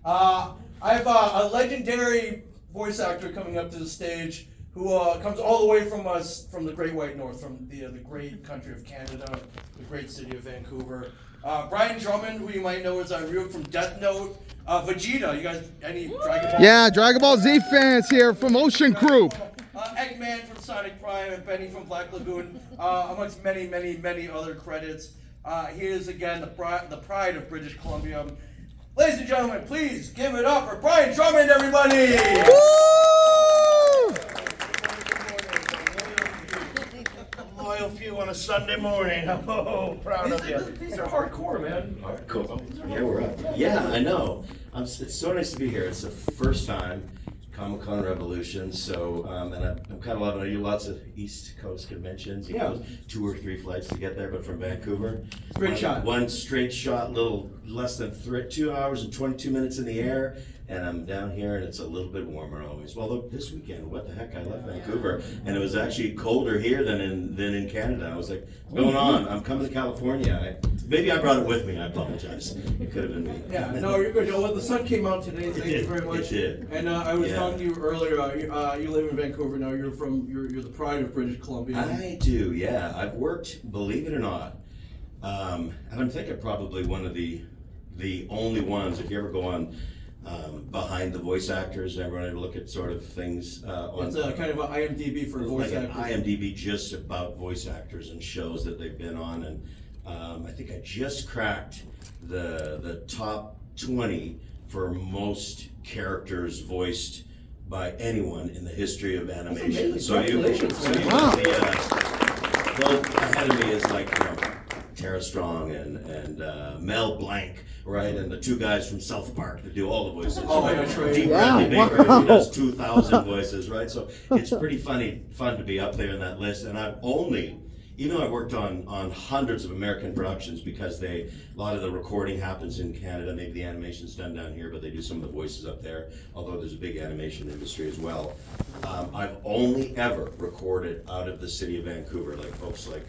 I have a legendary voice actor coming up to the stage who comes all the way from us, from the Great White North, from the great country of Canada, the great city of Vancouver. Brian Drummond, who you might know as Ryu from Death Note. Vegeta, you guys, any Dragon Ball? Yeah, Dragon Ball Z fans here from Ocean Group. Eggman from Sonic Prime and Benny from Black Lagoon, amongst many, many, many other credits. He is again the pride of British Columbia. Ladies and gentlemen, please give it up for Brian Drummond, everybody! Woo! Loyal few on a Sunday morning. Oh, proud of you. These are hardcore, man. Cool. Yeah, we're up. Yeah, I know. It's so nice to be here. It's the first time Comic-Con Revolution, so and I'm kind of loving it. I do lots of East Coast conventions. You know, 2 or 3 flights to get there, but from Vancouver, one straight shot, little less than 2 hours and 22 minutes in the air, and I'm down here, and it's a little bit warmer always. Well, look, this weekend, what the heck? I left Vancouver, and it was actually colder here than in Canada. I was like, what's going on? I'm coming to California. Maybe I brought it with me. I apologize. It could have been me. Yeah, no, you're good. Well, the sun came out today. Thank you very much. It did. And I was talking to you earlier. You live in Vancouver now. You're the pride of British Columbia. I do. Yeah, I've worked. Believe it or not, and I'm thinking probably one of the only ones. If you ever go on behind the voice actors, everyone ever look at sort of things on. It's kind of an IMDb for voice like actors. An IMDb just about voice actors and shows that they've been on, and I think I just cracked the top 20 for most characters voiced by anyone in the history of animation. So you Wow. well, ahead of me is like, you know, Tara Strong and Mel Blanc, right? And the 2 guys from South Park that do all the voices. Oh, right? that's right. Deep Wow. Bradley Baker, Wow. who does 2,000 voices, right? So it's pretty fun to be up there in that list. And I've only, even though I worked on hundreds of American productions, because a lot of the recording happens in Canada, maybe the animation's done down here, but they do some of the voices up there, although there's a big animation industry as well. I've only ever recorded out of the city of Vancouver, like folks like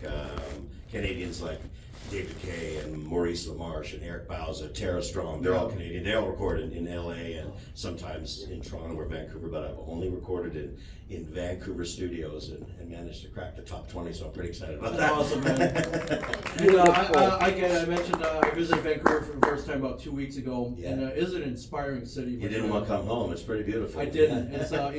Canadians like David Kay and Maurice LaMarche and Eric Bauza, Tara Strong, they're all Canadian. They all record in LA and sometimes in Toronto or Vancouver, but I've only recorded in Vancouver studios and managed to crack the top 20, so I'm pretty excited about that. Awesome, man. And, I mentioned I visited Vancouver for the first time about 2 weeks ago, and it is an inspiring city. You didn't want to come home, it's pretty beautiful. I didn't. It's got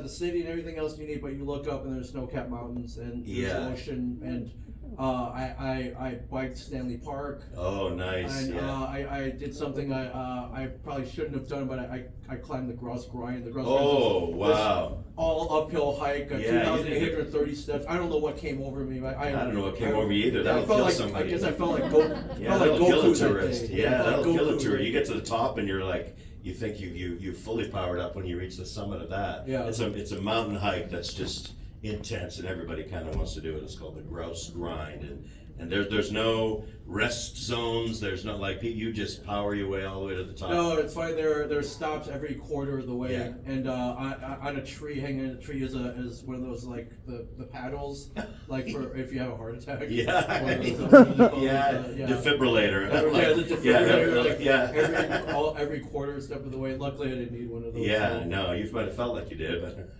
the city and everything else you need, but you look up and there's snow-capped mountains and there's the ocean, and I biked Stanley Park. Oh, nice. And I did something I probably shouldn't have done, but I climbed the Grouse Grind. The Grouse Oh, Grind wow. all uphill hike, 2,830 steps. I don't know what came over me. I don't know what came over you either. That'll kill somebody. I guess I felt like Goku. That'll kill a tourist. Yeah, that'll kill a tourist. You get to the top and you're like, you think you fully powered up when you reach the summit of that. Yeah. It's a mountain hike that's just intense, and everybody kind of wants to do it. It's called the Grouse Grind, and there's no rest zones. There's not like you just power your way all the way to the top. No, it's fine. There's stops every quarter of the way, and on a tree, hanging in a tree is one of those like the paddles, like for if you have a heart attack. Defibrillator. Every quarter step of the way. Luckily, I didn't need one of those. Yeah, no, you might have felt like you did, but.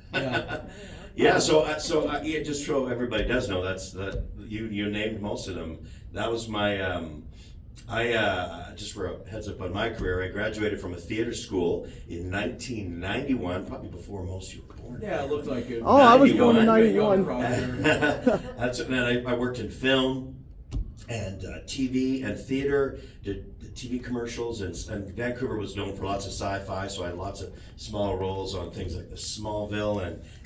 Yeah. So just so everybody does know, you named most of them. That was my just for a heads up on my career, I graduated from a theater school in 1991, probably before most of you were born. Yeah, it looked like it. Oh, I was born in 91. I worked in film and TV and theater, did TV commercials, and Vancouver was known for lots of sci-fi, so I had lots of small roles on things like the Smallville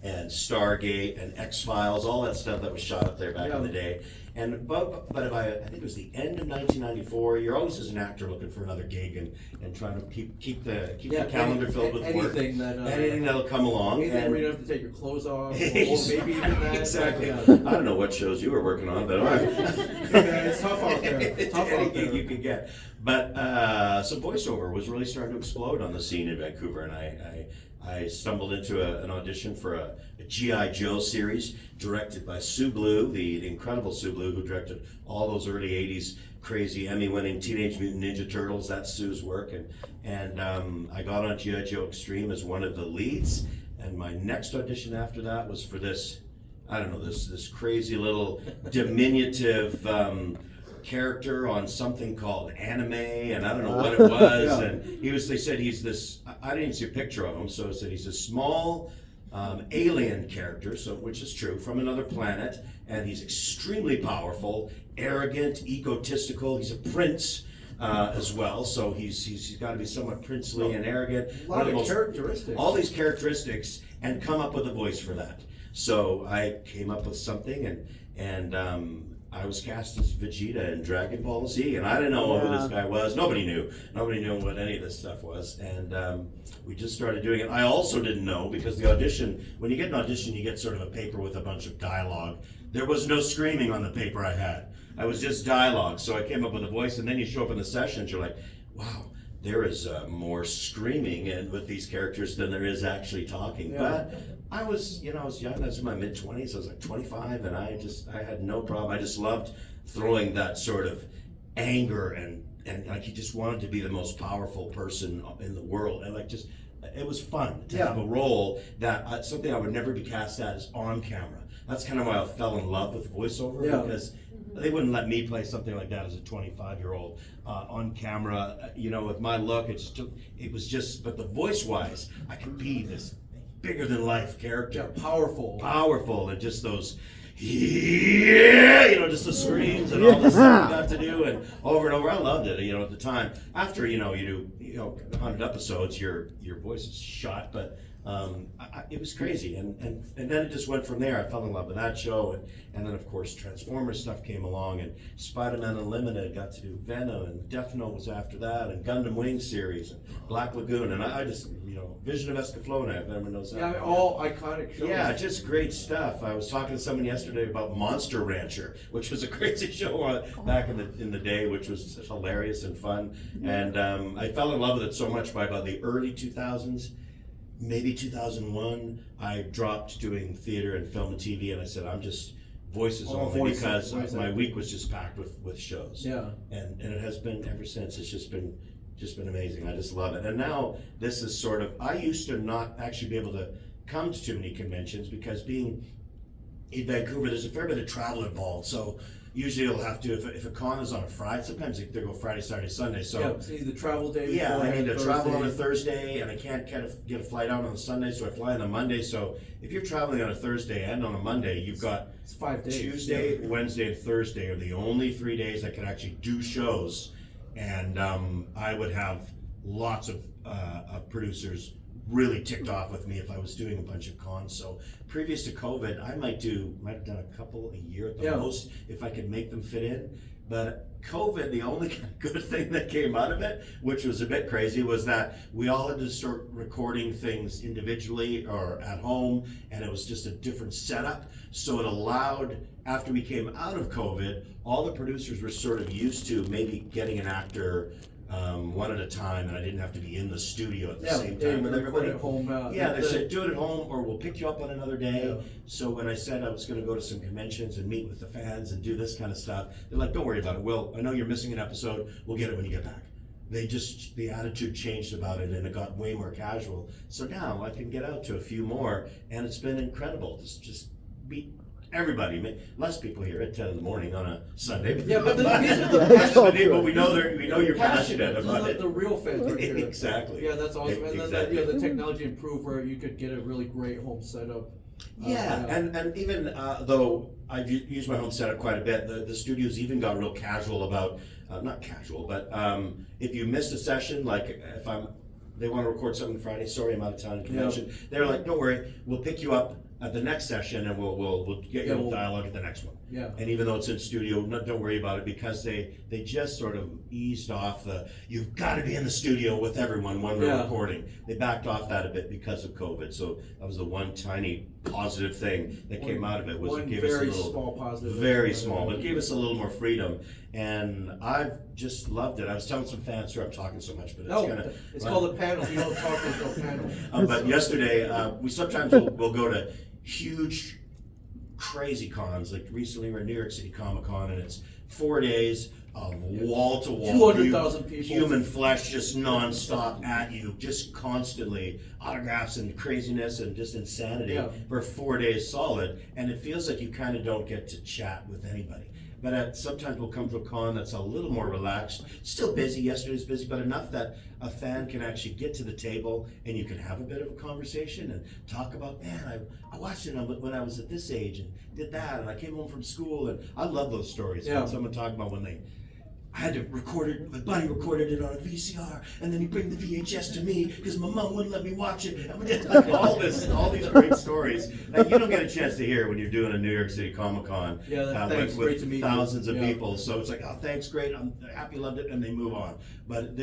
and Stargate and X-Files, all that stuff that was shot up there back in the day. And but I think it was the end of 1994. You're always as an actor looking for another gig and trying to keep the calendar filled with work. Anything that'll come along. Anything where you don't have to take your clothes off, or maybe even that. Exactly. I don't know what shows you were working on, but all right. It's tough out there. It's tough out there. You could get. But so voiceover was really starting to explode on the scene in Vancouver, and I stumbled into an audition for a G.I. Joe series directed by Sue Blue, the incredible Sue Blue, who directed all those early 80s crazy Emmy-winning Teenage Mutant Ninja Turtles. That's Sue's work, and I got on G.I. Joe Extreme as one of the leads. And my next audition after that was for this, I don't know, this crazy little diminutive character on something called anime, and I don't know what it was. And they said he's this, I didn't see a picture of him, so it said he's a small alien character, so which is true, from another planet, and he's extremely powerful, arrogant, egotistical. He's a prince. As well, so he's got to be somewhat princely and arrogant. A lot of characteristics. All these characteristics, and come up with a voice for that. So I came up with something, and I was cast as Vegeta in Dragon Ball Z, and I didn't know who this guy was. Nobody knew what any of this stuff was, and we just started doing it. I also didn't know, because the audition, when you get an audition, you get sort of a paper with a bunch of dialogue. There was no screaming on the paper I had. I was just dialogue, so I came up with a voice, and then you show up in the sessions, you're like, wow, there is more screaming and with these characters than there is actually talking. But I was young, I was in my mid-20s, I was like 25, and I had no problem. I just loved throwing that sort of anger and like you just wanted to be the most powerful person in the world, and like it was fun to have a role that something I would never be cast at is on camera. That's kind of why I fell in love with voiceover, because they wouldn't let me play something like that as a 25-year-old on camera. With my look, it was just, but the voice-wise, I could be this bigger-than-life character. Yeah, powerful, and just those, just the screams and all the stuff you got to do, and over. I loved it. At the time, after you do 100 episodes, your voice is shot, but. It was crazy, and then it just went from there. I fell in love with that show, and then of course Transformers stuff came along, and Spider-Man Unlimited, got to do Venom, and Death Note was after that, and Gundam Wing series, and Black Lagoon, and I just, Vision of Escaflowne, if everyone knows that. Yeah, all iconic shows. Yeah, just great stuff. I was talking to someone yesterday about Monster Rancher, which was a crazy show back in the day, which was hilarious and fun, and I fell in love with it so much by about the early 2000s. Maybe 2001, I dropped doing theater and film and TV, and I said, I'm just voices only, because my week was just packed with shows. Yeah. And it has been ever since. It's just been amazing. I just love it. And now this is sort of, I used to not actually be able to come to too many conventions, because being in Vancouver, there's a fair bit of travel involved. So usually you'll have to, if a con is on a Friday, sometimes they go Friday, Saturday, Sunday. So see the travel day. Yeah, I need to travel on a Thursday, and I can't get a flight out on a Sunday, so I fly on a Monday. So if you're traveling on a Thursday and on a Monday, you've got it's 5 days. Tuesday, Wednesday, and Thursday are the only 3 days I can actually do shows, and I would have lots of producers really ticked off with me if I was doing a bunch of cons. So previous to COVID, I might have done a couple a year at the most, if I could make them fit in. But COVID, the only good thing that came out of it, which was a bit crazy, was that we all had to start recording things individually or at home, and it was just a different setup. So it allowed, after we came out of COVID, all the producers were sort of used to maybe getting an actor one at a time, and I didn't have to be in the studio at the same time with everybody. At home, they said do it at home, or we'll pick you up on another day. Yeah. So when I said I was going to go to some conventions and meet with the fans and do this kind of stuff, they're like, don't worry about it. I know you're missing an episode. We'll get it when you get back. The attitude changed about it, and it got way more casual. So now I can get out to a few more, and it's been incredible to just meet everybody. Less people here at 10 in the morning on a Sunday. Yeah, but but we know you're passionate about it. The real fans are here. Exactly. Yeah, that's awesome. And Exactly. then the technology improved where you could get a really great home setup. And even though I've used my home setup quite a bit, the studios even got real casual about, not casual, but if you missed a session, like they want to record something Friday, sorry, I'm out of town at convention. They're like, don't worry, we'll pick you up at the next session, and we'll get you a dialogue at the next one. Yeah. And even though it's in studio, don't worry about it, because they just sort of eased off you've got to be in the studio with everyone when we're recording. They backed off that a bit because of COVID. So that was the one tiny positive thing that came out of it, was it gave us a little small positive. Very small, but it gave us a little more freedom, and I've just loved it. I was telling some fans, I'm talking so much, but it's called a panel. You don't talk, there's no panel. But yesterday, we sometimes we'll go to huge, crazy cons. Like recently, we're at New York City Comic Con, and it's 4 days, of wall to wall, 200,000 people. human flesh just nonstop at you, just constantly autographs and craziness and just insanity Yeah. for 4 days solid, and it feels like you kind of don't get to chat with anybody. But sometimes we'll come to a con that's a little more relaxed, still busy, yesterday's busy, but enough that a fan can actually get to the table and you can have a bit of a conversation and talk about, man, I watched it when I was at this age and did that, and I came home from school, and I love those stories. Yeah. When someone talking about when I had to record it, my buddy recorded it on a VCR, and then he bring the VHS to me because my mom wouldn't let me watch it. And we did like all these great stories that you don't get a chance to hear when you're doing a New York City Comic Con Yeah, thanks. Great to meet you. thousands of Yeah. people. So it's like, oh, thanks, great, I'm happy, loved it, and they move on. But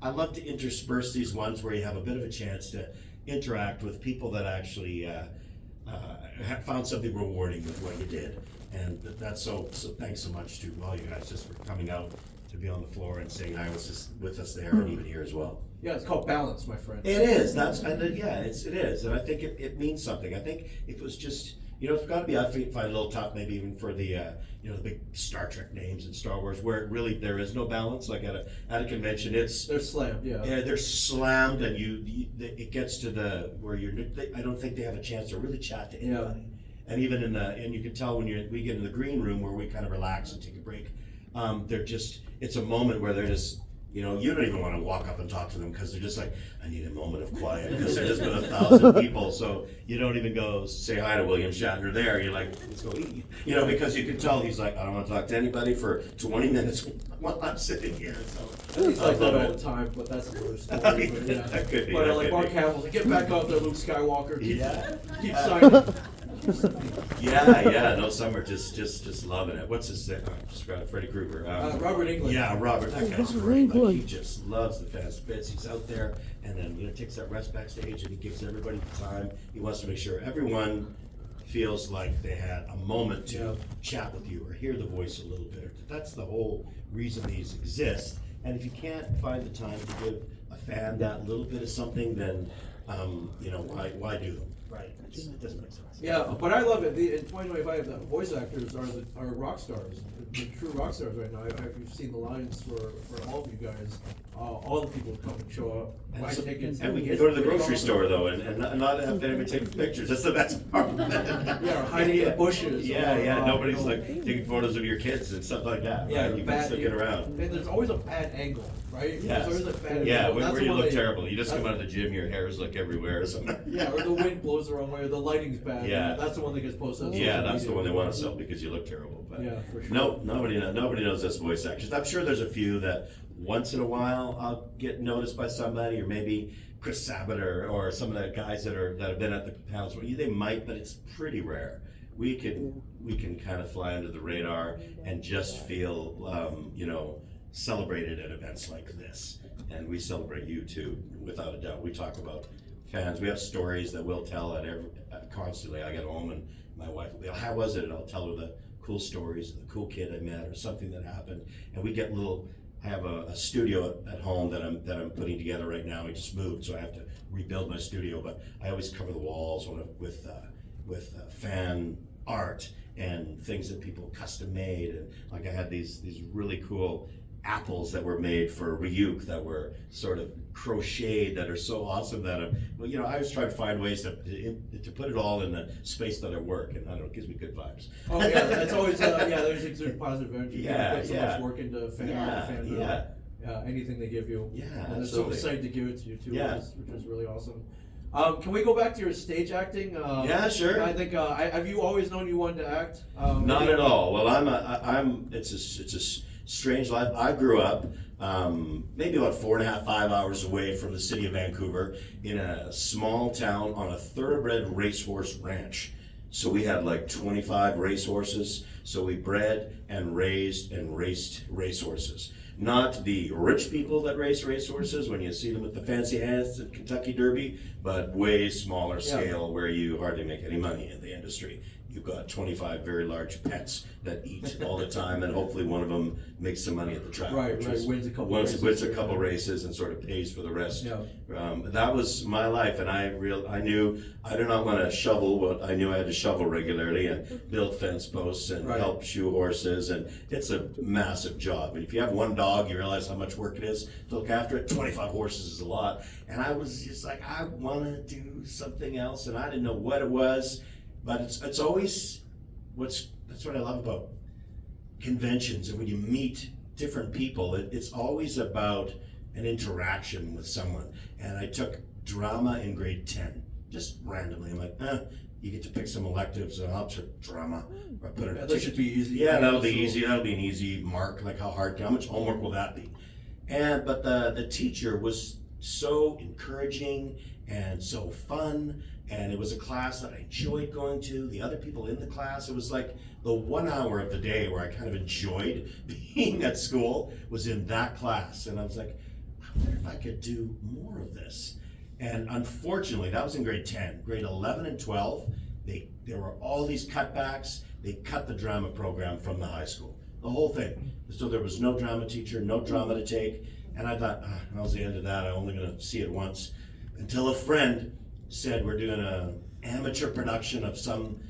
I love to intersperse these ones where you have a bit of a chance to interact with people that actually have found something rewarding with what you did. And that's so thanks so much to all you guys just for coming out to be on the floor and saying hi with us there and even here as well. Yeah, it's called balance, my friend. It is. It is, and I think it means something. I think if it was just, it's got to be. I find it a little tough, maybe even for the the big Star Trek names and Star Wars, where there is no balance. Like at a convention, They're slammed, yeah. they're slammed, and it gets to I don't think they have a chance to really chat to anybody. And even and you can tell when we get in the green room where we kind of relax and take a break. It's a moment where they're just, you don't even want to walk up and talk to them because they're just like, I need a moment of quiet because there's just been 1,000 people. So you don't even go say hi to William Shatner there. You're like, let's go eat. Because you can tell he's like, I don't want to talk to anybody for 20 minutes while I'm sitting here. So He's like that all the time, but that's another story. But, yeah. That could be. But that like could Mark be. Hamill's like, get back out there, Luke Skywalker. Keep signing. Yeah, no, some are just loving it. What's his name? Just Freddy Krueger. Robert Englund. Yeah, Robert. That guy's great. Like, he just loves the fast bits. He's out there, and then takes that rest backstage, and he gives everybody the time. He wants to make sure everyone feels like they had a moment to chat with you or hear the voice a little bit. That's the whole reason these exist. And if you can't find the time to give a fan that little bit of something, then why do them? Right? It doesn't make sense. Yeah, but I love it. In 2025, the voice actors are rock stars, the true rock stars right now. You've seen the lines for all of you guys. All the people come and show up, buy tickets. And we can go to the grocery store though, and not have anybody take pictures. That's the best part. Yeah, or hiding in the bushes. Yeah. Nobody's like taking photos of your kids and stuff like that. Yeah, right? You can stick it around. And there's always a bad angle, right? Yes. There's always a bad Yeah, angle. where you look terrible. You just come out of the gym, your hair is like everywhere or something. Yeah, or the wind blows the wrong way, or the lighting's bad. Yeah. That's the one that gets posted on Yeah, social that's the media. one they want to sell because you look terrible. But Yeah, for sure. no, nobody knows us voice actors. I'm sure there's a few that once in a while I'll get noticed by somebody, or maybe Chris Sabat or some of the guys that have been at the panels. Well, they might, but it's pretty rare. We can kind of fly under the radar and just feel celebrated at events like this. And we celebrate you too, without a doubt. We talk about fans. We have stories that we'll tell constantly. I get home and my wife will be, how was it? And I'll tell her the cool stories, the cool kid I met, or something that happened. And we get I have a studio at home that I'm putting together right now. I just moved, so I have to rebuild my studio. But I always cover the walls with fan art and things that people custom made. And like I had these really cool apples that were made for Ryuk that were sort of crocheted that are so awesome that I always try to find ways to put it all in the space that I work, and I don't know, it gives me good vibes. Oh yeah, that's always there's positive energy. Yeah, Put so much work into anything they give you. Yeah, and they're absolutely. so excited to give it to you too, Yeah. which is really awesome. Can we go back to your stage acting? Yeah, sure. I think have you always known you wanted to act? Not at all. Well, it's a strange life. I grew up maybe about 4.5, 5 hours away from the city of Vancouver in a small town on a thoroughbred racehorse ranch. So we had like 25 racehorses. So we bred and raised and raced racehorses. Not the rich people that race racehorses when you see them with the fancy hats at Kentucky Derby, but way smaller scale where you hardly make any money in the industry. you've got 25 very large pets that eat all the time, and hopefully one of them makes some money at the track. Right, which right, is- wins a couple wins races. a couple races and sort of pays for the rest. Yeah. That was my life, and I knew I did not want to shovel, but I knew I had to shovel regularly and build fence posts and Right. help shoe horses, and it's a massive job. And if you have one dog, you realize how much work it is to look after it. 25 horses is a lot, and I was just like, I want to do something else, and I didn't know what it was, but it's always that's what I love about conventions, and when you meet different people, it's always about an interaction with someone. And I took drama in grade 10, just randomly. I'm like, you get to pick some electives, and I'll take drama. Or I put it. That should be easy. Yeah, that'll be easy. That'll be an easy mark. Like how much homework will that be? But the teacher was so encouraging and so fun, and it was a class that I enjoyed going to. The other people in the class, it was like the 1 hour of the day where I kind of enjoyed being at school was in that class. And I was like, I wonder if I could do more of this. And unfortunately, that was in grade 10. Grade 11 and 12, there were all these cutbacks. They cut the drama program from the high school, the whole thing. So there was no drama teacher, no drama to take. And I thought, that was the end of that. I'm only gonna see it once. Until a friend said, we're doing an amateur production of some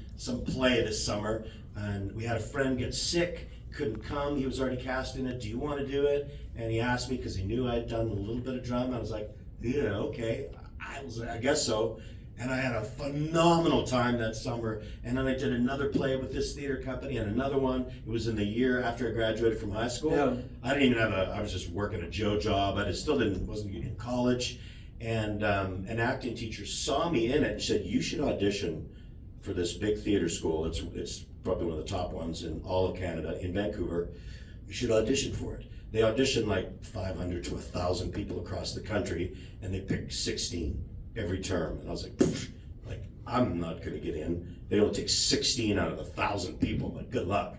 play this summer. And we had a friend get sick, couldn't come. He was already cast in it. Do you want to do it? And he asked me because he knew I had done a little bit of drama. I was like, yeah, okay. I guess so. And I had a phenomenal time that summer. And then I did another play with this theater company and another one. It was in the year after I graduated from high school. Yeah. I didn't even I was just working a Joe job. I wasn't in college. And an acting teacher saw me in it and said, you should audition for this big theater school. It's probably one of the top ones in all of Canada, in Vancouver. You should audition for it. They audition like 500 to 1,000 people across the country, and they pick 16 every term. And I was like, I'm not gonna get in. They only take 16 out of 1,000 people, but good luck.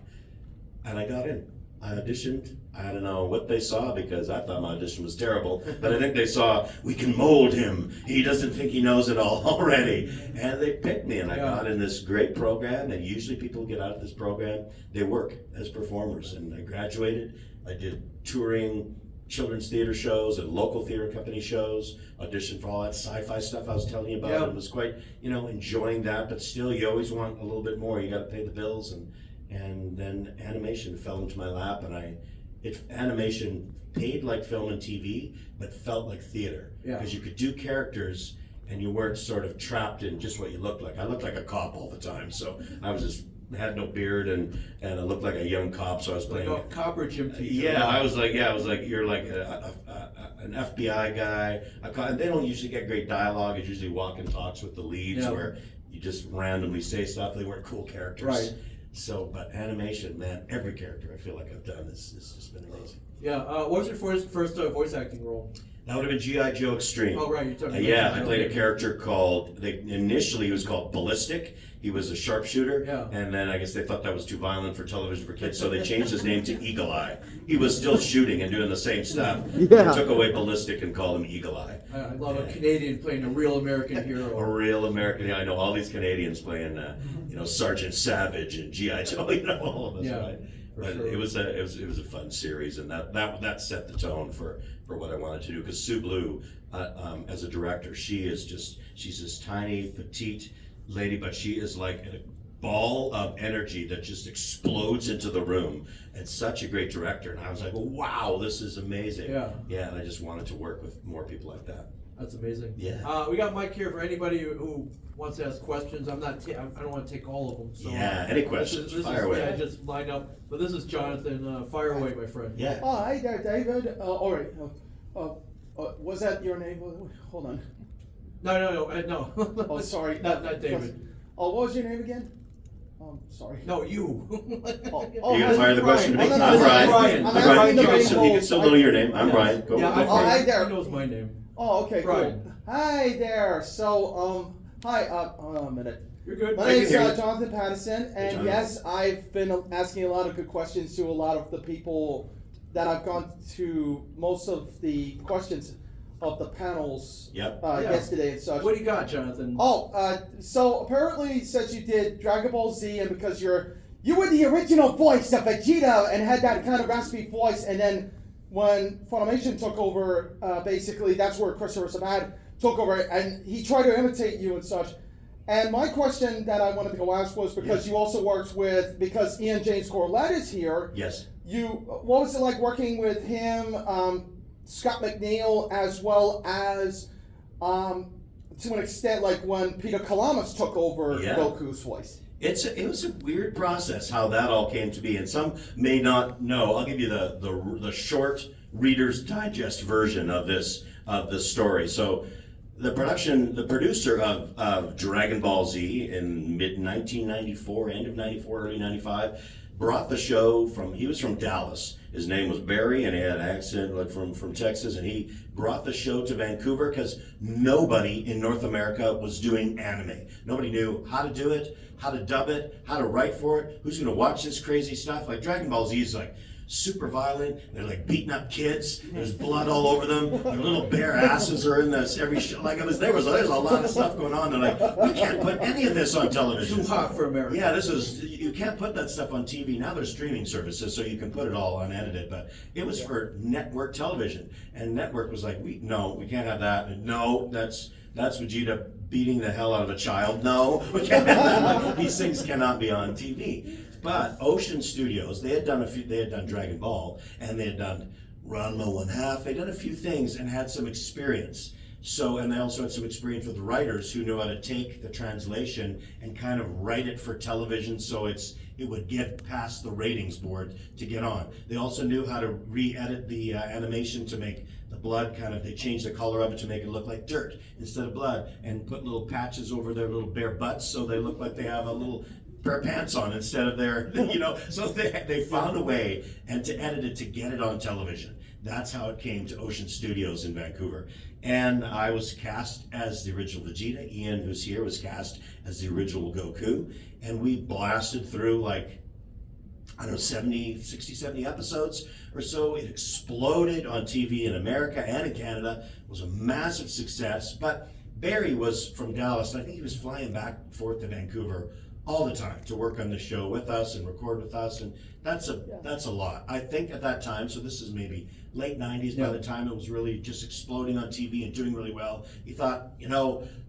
And I got in. I auditioned. I don't know what they saw, because I thought my audition was terrible, but I think they saw, we can mold him. He doesn't think he knows it all already. And they picked me, and I got in this great program. And usually people get out of this program, they work as performers. And I graduated. I did touring children's theater shows and local theater company shows, auditioned for all that sci-fi stuff I was telling you about. And was quite, enjoying that, but still you always want a little bit more. You gotta pay the bills, and then animation fell into my lap, and animation paid like film and TV, but felt like theater. Because you could do characters and you weren't sort of trapped in just what you looked like. I looked like a cop all the time, so I had no beard, and I looked like a young cop, so I was playing. Like a cop or gym teacher. Yeah, I was like, you're like an FBI guy. And they don't usually get great dialogue. It's usually walk and talks with the leads, where you just randomly say stuff. They weren't cool characters. Right. So, but animation, man, every character I feel like I've done has just been amazing. Yeah. What was your first voice acting role? That would have been G.I. Joe Extreme. Oh, right. You're talking about Yeah, I G.I. played a Joe. character initially he was called Ballistic. He was a sharpshooter. Yeah. And then I guess they thought that was too violent for television for kids, so they changed his name to Eagle Eye. He was still shooting and doing the same stuff. Yeah. They took away Ballistic and called him Eagle Eye. I love a Canadian playing a real American hero. A real American. I know all these Canadians playing, Sergeant Savage and G.I. Joe. All of us, right? But sure. it was a fun series, and that set the tone for what I wanted to do. Because Sue Blue, as a director, she's this tiny, petite lady, but she is like a ball of energy that just explodes into the room. And such a great director. And I was like, wow, this is amazing. Yeah, and I just wanted to work with more people like that. That's amazing. Yeah. We got Mike here for anybody who wants to ask questions. I don't want to take all of them. So Yeah, any questions? Fire away. Yeah, just line up. But this is Jonathan. Fire away, my friend. Yeah. Oh, hi there, David. All right. Was that your name? Hold on. No. Oh, sorry. Not David. Oh, what was your name again? Sorry. No, you. You're gonna fire the question to me? Oh, no, I'm Brian. Brian. I'm I'm Brian. asking You the can main still know your name. I'm Brian. Go. Yeah, go for it. hi there. He knows my name. Oh, okay, Brian. cool. Hi there. So, hi. Hold on a minute. You're good. My I name is can hear you. Jonathan Patterson, and Jonathan. yes, I've been asking a lot of good questions to a lot of the people that I've gone to. Most of the questions, of the panels Yep. Yeah. yesterday and such. What do you got, Jonathan? So apparently, since you did Dragon Ball Z, and because you were the original voice of Vegeta and had that kind of raspy voice, and then when Funimation took over, basically that's where Christopher Sabat took over, and he tried to imitate you and such. And my question that I wanted to go ask was because you also worked with, because Ian James Corlett is here. Yes. What was it like working with him, Scott McNeil, as well as, to an extent, like when Peter Kalamas took over Goku's voice? It was a weird process how that all came to be, and some may not know. I'll give you the short Reader's Digest version of this story. So, the producer of Dragon Ball Z in mid 1994, end of 94, early 95, brought the show he was from Dallas. His name was Barry, and he had an accent like from Texas, and he brought the show to Vancouver because nobody in North America was doing anime. Nobody knew how to do it, how to dub it, how to write for it, who's going to watch this crazy stuff. Like Dragon Ball Z is like super violent. They're like beating up kids. There's blood all over them. Their little bare asses are in this every show. Like there's a lot of stuff going on. They're like, we can't put any of this on television. Too hot for America. Yeah, you can't put that stuff on TV. Now there's streaming services, so you can put it all unedited. But it was for network television, and network was like, we can't have that. And no, that's Vegeta beating the hell out of a child. No, we can't have that. Like, these things cannot be on TV. But Ocean Studios, they had done Dragon Ball, and they had done Ranma 1/2. They'd done a few things and had some experience. So, and they also had some experience with writers who knew how to take the translation and kind of write it for television so it would get past the ratings board to get on. They also knew how to re-edit the animation to make the blood they changed the color of it to make it look like dirt instead of blood, and put little patches over their little bare butts so they look like they have a little pair of pants on instead of their, so they found a way and to edit it to get it on television. That's how it came to Ocean Studios in Vancouver. And I was cast as the original Vegeta. Ian, who's here, was cast as the original Goku. And we blasted through 60, 70 episodes or so. It exploded on TV in America and in Canada. It was a massive success. But Barry was from Dallas, and I think he was flying back and forth to Vancouver all the time to work on the show with us and record with us, and that's a lot. I think at that time, so this is maybe late 90s, by the time it was really just exploding on TV and doing really well, he thought,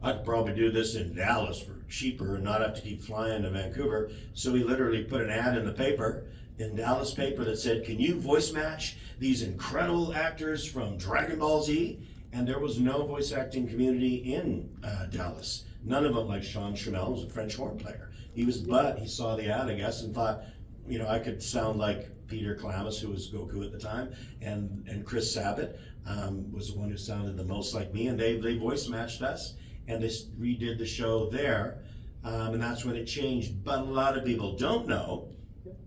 I could probably do this in Dallas for cheaper and not have to keep flying to Vancouver. So he literally put an ad in the paper, in Dallas paper, that said, can you voice match these incredible actors from Dragon Ball Z? And there was no voice acting community in Dallas. None of them, like Sean Schemmel, was a French horn player. He saw the ad, I guess, and thought, I could sound like Peter Kalamas, who was Goku at the time, and Chris Sabat was the one who sounded the most like me, and they voice matched us, and they redid the show there, and that's when it changed. But a lot of people don't know,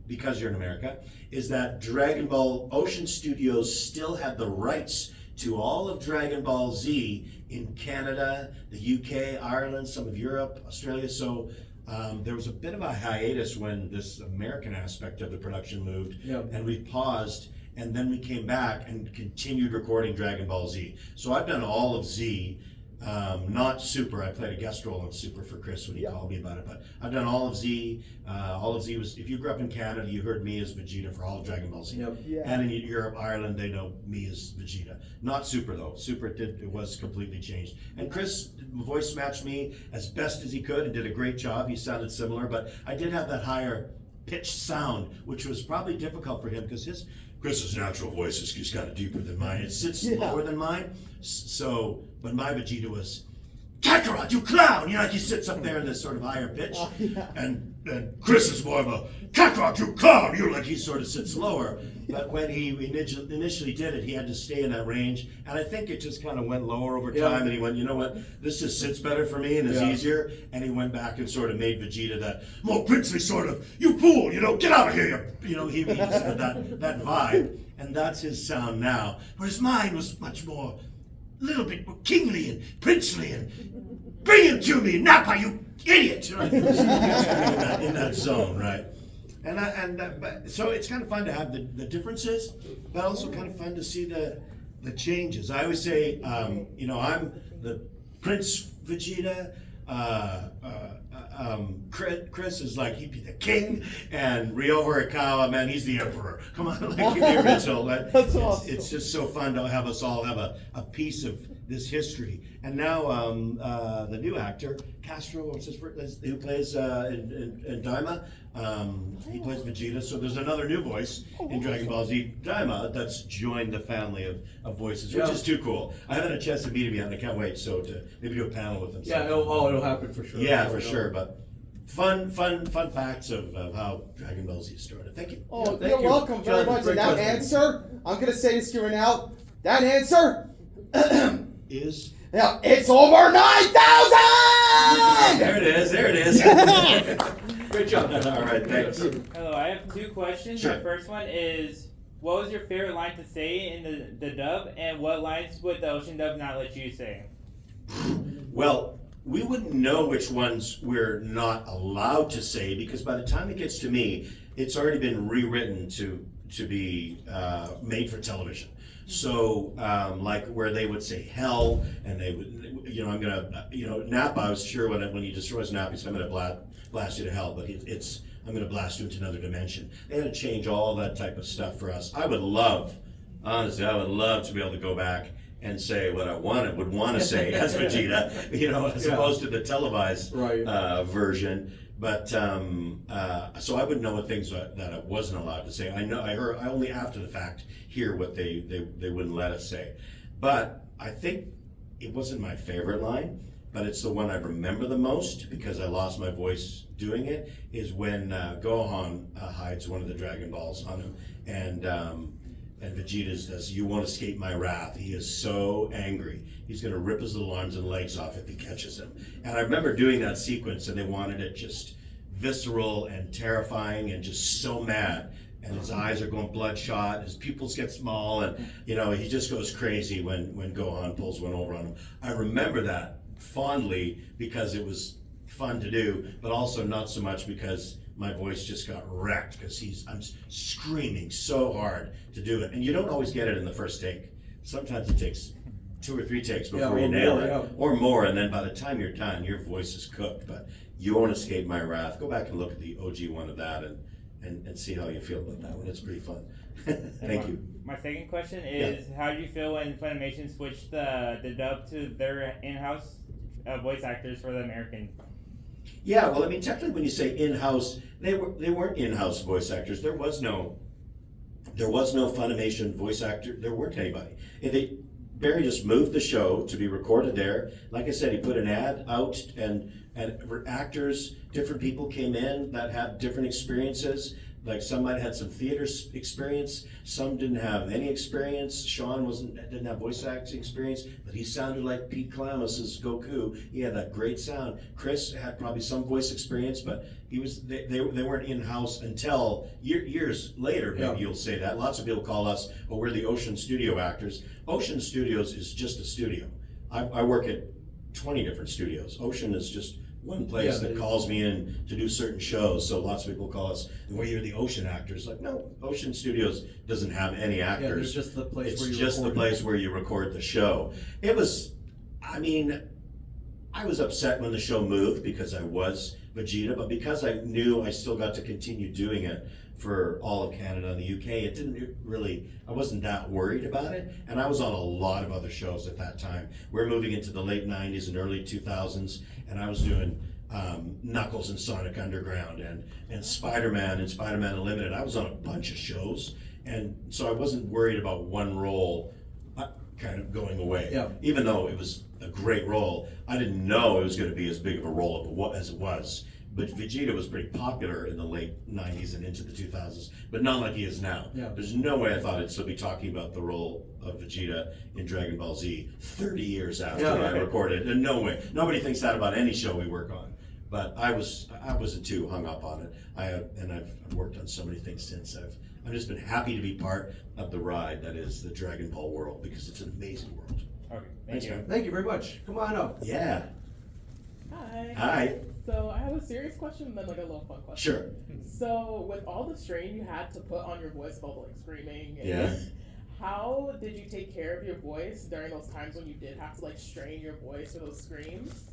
because you're in America, is that Dragon Ball Ocean Studios still had the rights to all of Dragon Ball Z in Canada, the UK, Ireland, some of Europe, Australia. So there was a bit of a hiatus when this American aspect of the production moved, and we paused, and then we came back and continued recording Dragon Ball Z. So I've done all of Z, not Super. I played a guest role on Super for Chris when he called me about it, but I've done all of Z. All of Z was, if you grew up in Canada, you heard me as Vegeta for all of Dragon Ball Z. And in Europe, Ireland, they know me as Vegeta. Not Super though. Super it was completely changed. And Chris voice matched me as best as he could and did a great job. He sounded similar, but I did have that higher pitched sound, which was probably difficult for him because Chris's natural voice is just kind of deeper than mine. It sits lower than mine. So, but my Vegeta was, Kakarot, you clown! Like he sits up there in this sort of higher pitch. And Chris is more of a, Kakarot, you clown! Like he sort of sits lower. But when he initially did it, he had to stay in that range. And I think it just kind of went lower over time. And he went, you know what? This just sits better for me and is easier. And he went back and sort of made Vegeta that more princely sort of, you fool, get out of here. He just had that vibe. And that's his sound now. Whereas mine was much more, a little bit more kingly and princely and bring him to me, Nappa, you idiot. Right? in that zone, right? So it's kind of fun to have the differences, but also kind of fun to see the the changes. I always say, you know, I'm the Prince Vegeta. Chris is like, he'd be the king, and Ryo Horikawa, man, he's the emperor. Come on, like in the original. That's awesome. It's just so fun to have us all have a piece of this history. And now the new actor, Castro, what's his first, who plays in Daima, he plays Vegeta. So there's another new voice in Dragon Ball Z Daima that's joined the family of voices, which is too cool. I haven't had a chance to meet him yet, and I can't wait. So to maybe do a panel with him. Yeah, it'll happen for sure. Yeah, for sure. But fun facts of how Dragon Ball Z started. Thank you. Oh, Yeah, thank you're you. welcome very John, much. great And that question. answer, I'm going to say this to you right now. That answer, Is yeah, it's over 9,000! there it is. There it is. Great job. All right, thanks. Hello, I have two questions. Sure. My first one is, what was your favorite line to say in the dub, and what lines would the Ocean dub not let you say? Well, we wouldn't know which ones we're not allowed to say because by the time it gets to me, it's already been rewritten to be made for television. So, like where they would say hell, and they would, you know, I'm gonna, you know, Nappa. I was sure when he destroys Nappa, he said, I'm gonna blast you to hell, but I'm gonna blast you into another dimension. They had to change all that type of stuff for us. I would love, honestly, I would love to be able to go back and say what I would want to say as Vegeta, you know, as opposed to the televised version. But so I wouldn't know what things that I wasn't allowed to say. I only after the fact hear what they wouldn't let us say. But I think it wasn't my favorite line, but it's the one I remember the most because I lost my voice doing it. Is when Gohan hides one of the Dragon Balls on him, and Vegeta says, "You won't escape my wrath." He is so angry. He's going to rip his little arms and legs off if he catches him. And I remember doing that sequence, and they wanted it just visceral and terrifying and just so mad. And his eyes are going bloodshot, his pupils get small, and you know he just goes crazy when Gohan pulls one over on him. I remember that fondly because it was fun to do, but also not so much because my voice just got wrecked because I'm screaming so hard to do it. And you don't always get it in the first take. Sometimes it takes 2 or 3 takes before you nail it, or more, and then by the time you're done, your voice is cooked. But you won't escape my wrath. Go back and look at the OG one of that and see how you feel about that one. It's pretty fun. Thank you. My second question is, how did you feel when Funimation switched the dub to their in-house voice actors for the American? Yeah, well, I mean, technically, when you say in-house, they weren't in-house voice actors. There was no Funimation voice actor. There weren't anybody. Barry just moved the show to be recorded there. Like I said, he put an ad out, and actors, different people came in that had different experiences. Like some might have had some theater experience, some didn't have any experience. Sean didn't have voice acting experience, but he sounded like Pete Kalamis' Goku. He had that great sound. Chris had probably some voice experience, but they weren't in-house until years later. Maybe you'll say that. Lots of people call us, oh, we're the Ocean Studio actors. Ocean Studios is just a studio. I work at 20 different studios. Ocean is just one place that calls me in to do certain shows. So lots of people call us, well, you're the Ocean actors. Like, no, Ocean Studios doesn't have any actors. Yeah, it's just the place it's where you just the place where you record the show. It was, I mean, I was upset when the show moved because I was Vegeta, but because I knew I still got to continue doing it for all of Canada and the UK, it didn't really, I wasn't that worried about it. And I was on a lot of other shows at that time. We're moving into the late 90s and early 2000s, and I was doing Knuckles and Sonic Underground and Spider-Man and Spider-Man Unlimited. I was on a bunch of shows, and so I wasn't worried about one role kind of going away. Yeah. Even though it was a great role, I didn't know it was going to be as big of a role as it was. But Vegeta was pretty popular in the late 90s and into the 2000s, but not like he is now. Yeah. There's no way I thought I'd still be talking about the role of Vegeta in Dragon Ball Z 30 years after I recorded it. No way. Nobody thinks that about any show we work on. But I wasn't too hung up on it. I've worked on so many things since. I've just been happy to be part of the ride that is the Dragon Ball world because it's an amazing world. Okay, Thanks, thank you. man. Thank you very much. Come on up. Yeah. Hi. Hi. So I have a serious question and then like a little fun question. Sure. So with all the strain you had to put on your voice about like screaming, and Yeah. How did you take care of your voice during those times when you did have to like strain your voice for those screams?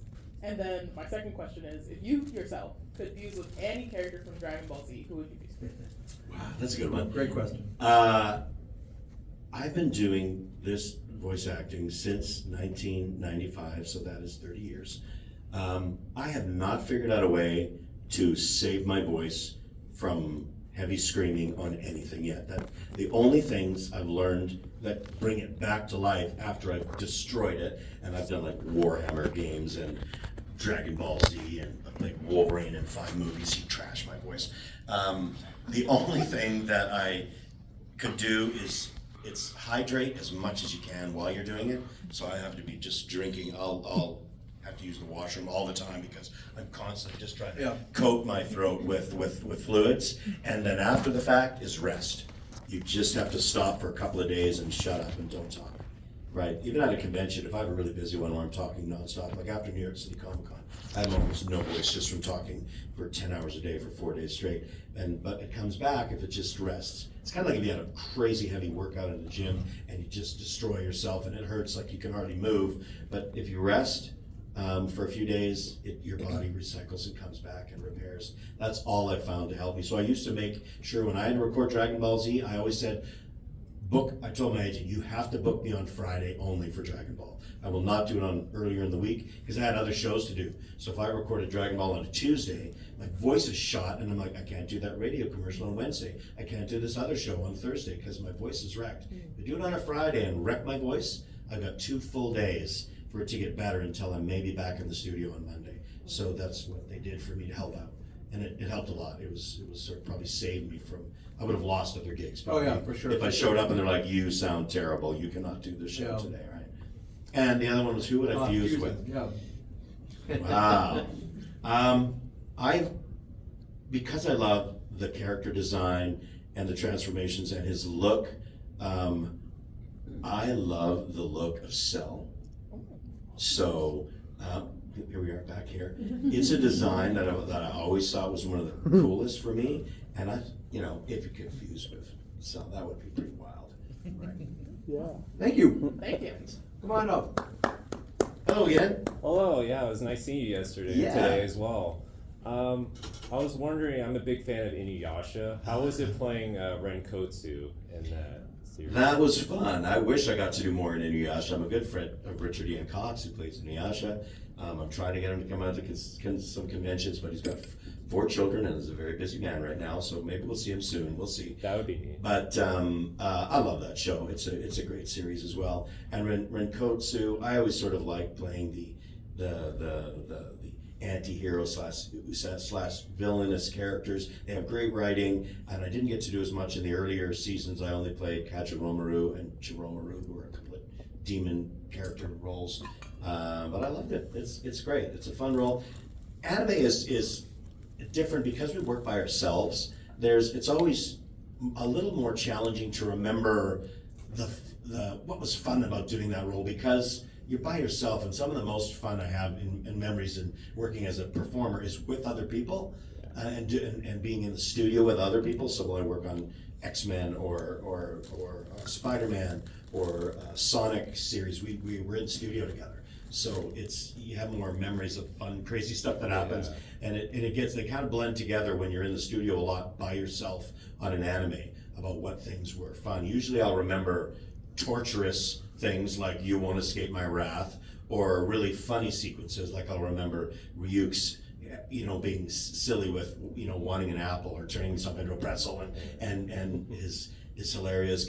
And then my second question is, if you yourself could fuse with any character from Dragon Ball Z, who would you be? Wow, that's a good one. Great question. I've been doing this voice acting since 1995, so that is 30 years. I have not figured out a way to save my voice from heavy screaming on anything yet. The only things I've learned that bring it back to life after I've destroyed it, and I've done like Warhammer games and Dragon Ball Z and like Wolverine in 5 movies, he trashed my voice. The only thing that I could do is it's hydrate as much as you can while you're doing it. So I have to be just drinking. I'll have to use the washroom all the time because I'm constantly just trying to coat my throat with fluids. And then after the fact is rest. You just have to stop for a couple of days and shut up and don't talk. Right? Even at a convention, if I have a really busy one where I'm talking nonstop, like after New York City Comic Con, I have almost no voice just from talking for 10 hours a day for 4 days straight. But it comes back if it just rests. It's kind of like if you had a crazy heavy workout in the gym and you just destroy yourself and it hurts like you can hardly move. But if you rest for a few days, your body recycles and comes back and repairs. That's all I've found to help me. So I used to make sure when I had to record Dragon Ball Z, I always said, I told my agent, you have to book me on Friday only for Dragon Ball. I will not do it on earlier in the week because I had other shows to do. So if I recorded Dragon Ball on a Tuesday, my voice is shot and I'm like, I can't do that radio commercial on Wednesday. I can't do this other show on Thursday because my voice is wrecked. If I do it on a Friday and wreck my voice, I've got 2 full days for it to get better until I'm maybe back in the studio on Monday. So that's what they did for me to help out. And it helped a lot. It was sort of probably saved me from, I would have lost other gigs. Probably. Oh yeah, for sure. If I showed up and they're like, you sound terrible, you cannot do the show today, right? And the other one was, who would I fuse with? Yeah. Wow. Because I love the character design and the transformations and his look, I love the look of Cell. So, here we are back here. It's a design that I always thought was one of the coolest for me. And if you could fuse with Cell, that would be pretty wild. Right? Yeah. Thank you. Thank you. Come on up. Hello again. Hello, yeah, it was nice seeing you yesterday and today as well. I was wondering, I'm a big fan of Inuyasha. How was it playing Renkotsu in that series? That was fun. I wish I got to do more in Inuyasha. I'm a good friend of Richard Ian Cox, who plays Inuyasha. I'm trying to get him to come out to some conventions, but he's got 4 children and is a very busy man right now, so maybe we'll see him soon. We'll see. That would be neat. But I love that show. It's a great series as well. And Renkotsu, I always sort of like playing the anti-hero slash villainous characters. They have great writing, and I didn't get to do as much in the earlier seasons. I only played Kachiromaru and Chiromaru, who are complete demon character roles. But I loved it. It's great. It's a fun role. Anime is different because we work by ourselves. It's always a little more challenging to remember what was fun about doing that role because you're by yourself, and some of the most fun I have in memories in working as a performer is with other people, and being in the studio with other people. So when I work on X-Men or Spider-Man or Sonic series, we were in studio together. So you have more memories of fun, crazy stuff that happens, and they kind of blend together when you're in the studio a lot by yourself on an anime about what things were fun. Usually I'll remember torturous things like You Won't Escape My Wrath, or really funny sequences like I'll remember Ryuk's being silly with wanting an apple or turning himself into a pretzel and his hilarious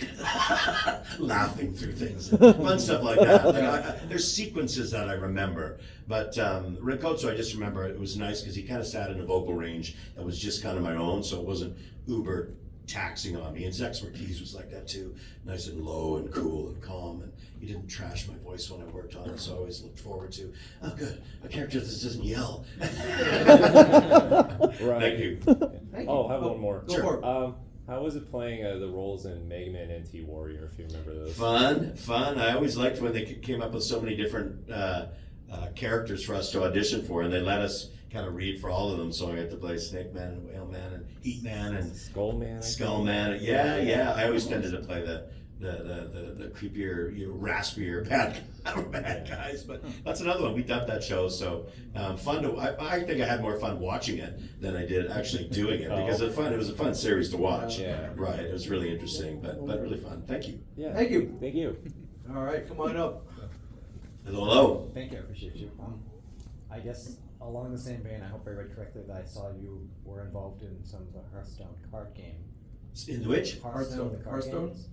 laughing through things, fun stuff like that. There's sequences that I remember, but Renkotsu, I just remember it was nice because he kind of sat in a vocal range that was just kind of my own, so it wasn't uber taxing on me. And Zex Marquise was like that too, nice and low and cool and calm, and he didn't trash my voice when I worked on it, so I always looked forward to, oh good, a character that doesn't yell. Right. Thank you. Oh, I have one more. Go for it. How was it playing the roles in Mega Man NT Warrior, if you remember those? Fun. I always liked when they came up with so many different characters for us to audition for, and they let us kind of read for all of them. So I got to play Snake Man and Whale Man and Heat Man and Skull Man. Skull Man. Yeah. I always tended to play the the creepier, raspier bad guys. But that's another one. We dubbed that show, so fun to. I think I had more fun watching it than I did actually doing it because it was a fun series to watch. Yeah. Right. It was really interesting, but really fun. Thank you. Yeah. Thank you. Thank you. All right, come on up. Hello. Thank you, I appreciate you. I guess along the same vein, I hope I read correctly that I saw you were involved in some of the Hearthstone card game. In which? Hearthstone, the card Hearthstone? games.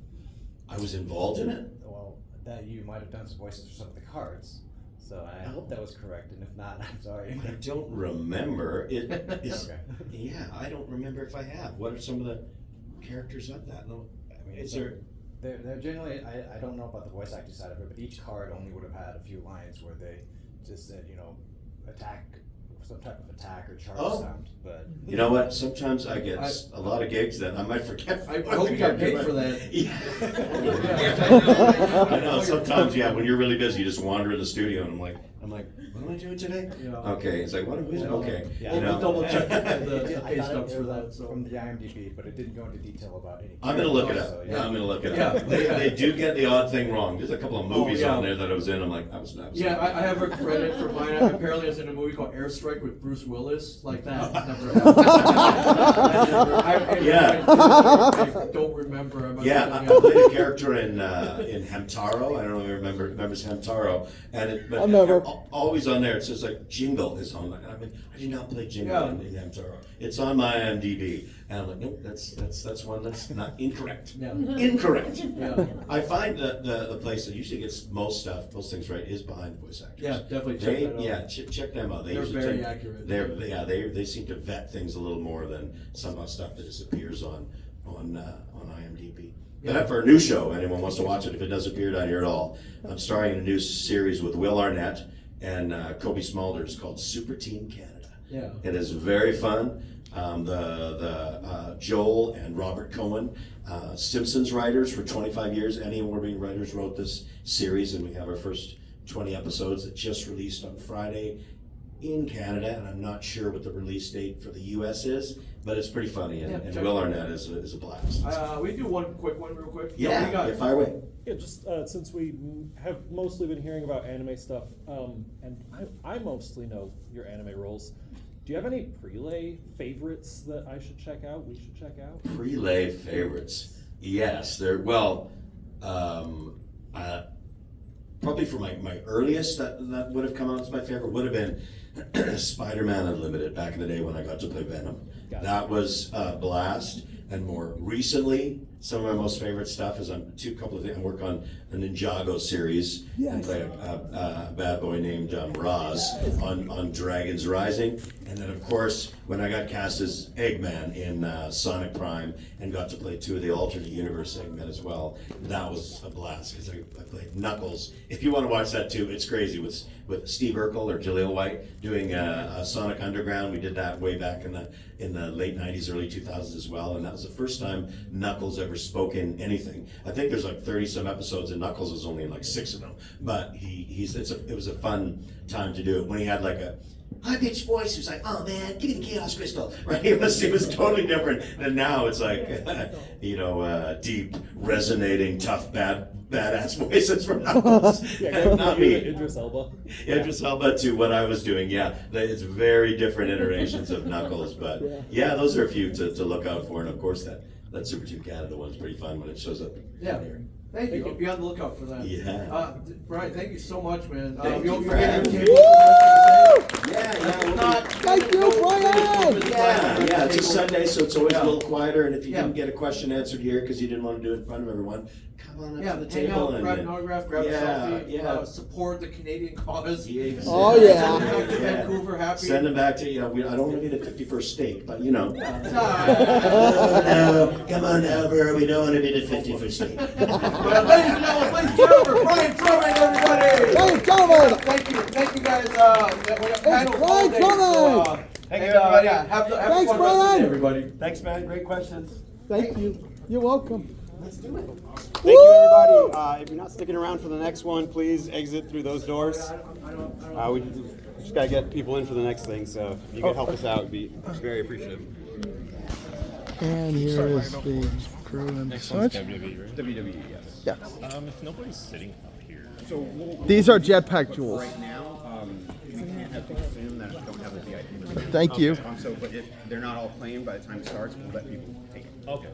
I was involved in it. Well, that you might have done some voices for some of the cards. So I hope that was correct, and if not, I'm sorry. I don't remember. It is. Okay. Yeah, I don't remember if I have. What are some of the characters of that? No, I mean, is so there? They're generally, I don't know about the voice acting side of it, but each card only would have had a few lines where they just said, attack, some type of attack or charge sound. But You know what? Sometimes I get a lot of gigs that I might forget. I hope you got paid for that. Yeah. I know. Sometimes, when you're really busy, you just wander in the studio, and I'm like, what am I doing today? Yeah. Okay. It's like, what? Who's okay? Yeah. We'll double check the I pay thought stubs it for was that. So. from the IMDb, but it didn't go into detail about any. I'm gonna look it characters, up. so, Yeah, I'm gonna look it Yeah. up. They do get the odd thing wrong. There's a couple of movies yeah. on there that I was in. I'm like, I was not. Yeah, I have a credit for mine. Apparently, I was in a movie called Airstrike with Bruce Willis. Like that never happened. I don't remember. Yeah, I played a character in Hamtaro. I don't know if you remembers Hamtaro, and but always on there it says like Jingle is on. I mean, I did not play Jingle in Hamtaro. It's on my IMDb, and I'm like, nope, that's one that's not incorrect. Yeah. Incorrect. Yeah. I find that the place that usually gets most things right is behind the voice actors. Yeah, definitely check that out. Yeah, check them out. They They're usually very accurate. They seem to vet things a little more than some of the stuff that disappears on IMDb. Yeah. But for a new show, anyone wants to watch it, if it does appear down here at all, I'm starring in a new series with Will Arnett and Kobe Smulders called Super Team Canada. Yeah. It is very fun. Joel and Robert Cohen, Simpsons writers for 25 years, Emmy award-winning writers, wrote this series, and we have our first 20 episodes that just released on Friday in Canada, and I'm not sure what the release date for the U.S. is, but it's pretty funny, and Will Arnett is a blast. We do one real quick. Yeah, fire away. Yeah, just since we have mostly been hearing about anime stuff, and I mostly know your anime roles. Do you have any prelay favorites that I should check out? We should check out. Prelay favorites, yes. Probably for my earliest that would have come out as my favorite would have been Spider-Man Unlimited back in the day when I got to play Venom. That was a blast. And more recently, some of my most favorite stuff is I work on a Ninjago series and play a bad boy named Roz on Dragon's Rising. And then, of course, when I got cast as Eggman in Sonic Prime and got to play 2 of the alternate universe Eggmen as well, that was a blast because I played Knuckles. If you want to watch that too, it's crazy with Steve Urkel or Jaleel White doing Sonic Underground. We did that way back in the late 90s, early 2000s as well, and that was the first time Knuckles ever spoke in anything. I think there's like 30 some episodes and Knuckles is only in like 6 of them, but it was a fun time to do it when he had like a high-pitched voice. He was like, "Oh man, give me the Chaos Crystal," right? It was totally different. And now it's like, deep, resonating, tough, badass voices from Knuckles. Not me. Idris Elba. Idris Elba to what I was doing. Yeah, it's very different iterations of Knuckles. But yeah, those are a few to look out for. And of course, that Super Team Canada one's pretty fun when it shows up. Yeah. Thank you. I'll be on the lookout for that. Yeah. Brian, thank you so much, man. Thank you you'll for get having your me. table for the rest of the day. Thank you, Brian! Yeah, it's a Sunday, so it's always a little quieter. And if you didn't get a question answered here because you didn't want to do it in front of everyone, come on up to the hang table out, grab an autograph, grab a selfie, yeah. support the Canadian cause. Oh, yeah. Send them back to Vancouver happy. Send them back to, I don't want to be the 51st state, but No. Come on now, bro, we don't want to be the 51st state. But ladies and gentlemen, Brian Drummond, everybody! Brian Drummond! Thank you guys. We have panel Brian all day, Drummond! Thank you, everybody. Have Thanks, fun rest of the Brian. day, everybody. Thanks, man. Great questions. Thank you. You're welcome. Thank you, everybody. If you're not sticking around for the next one, please exit through those doors. We just got to get people in for the next thing, so if you could help us out, we'd be very appreciative. And here is the crew and Next one's such. WWE, right? WWE, yes. Yeah. If nobody's sitting up here. So we'll, These are jetpack jewels. right now, we can't have people in that don't have a VIP. Thank you. So, but if they're not all claimed by the time it starts, we'll let people take it. Okay.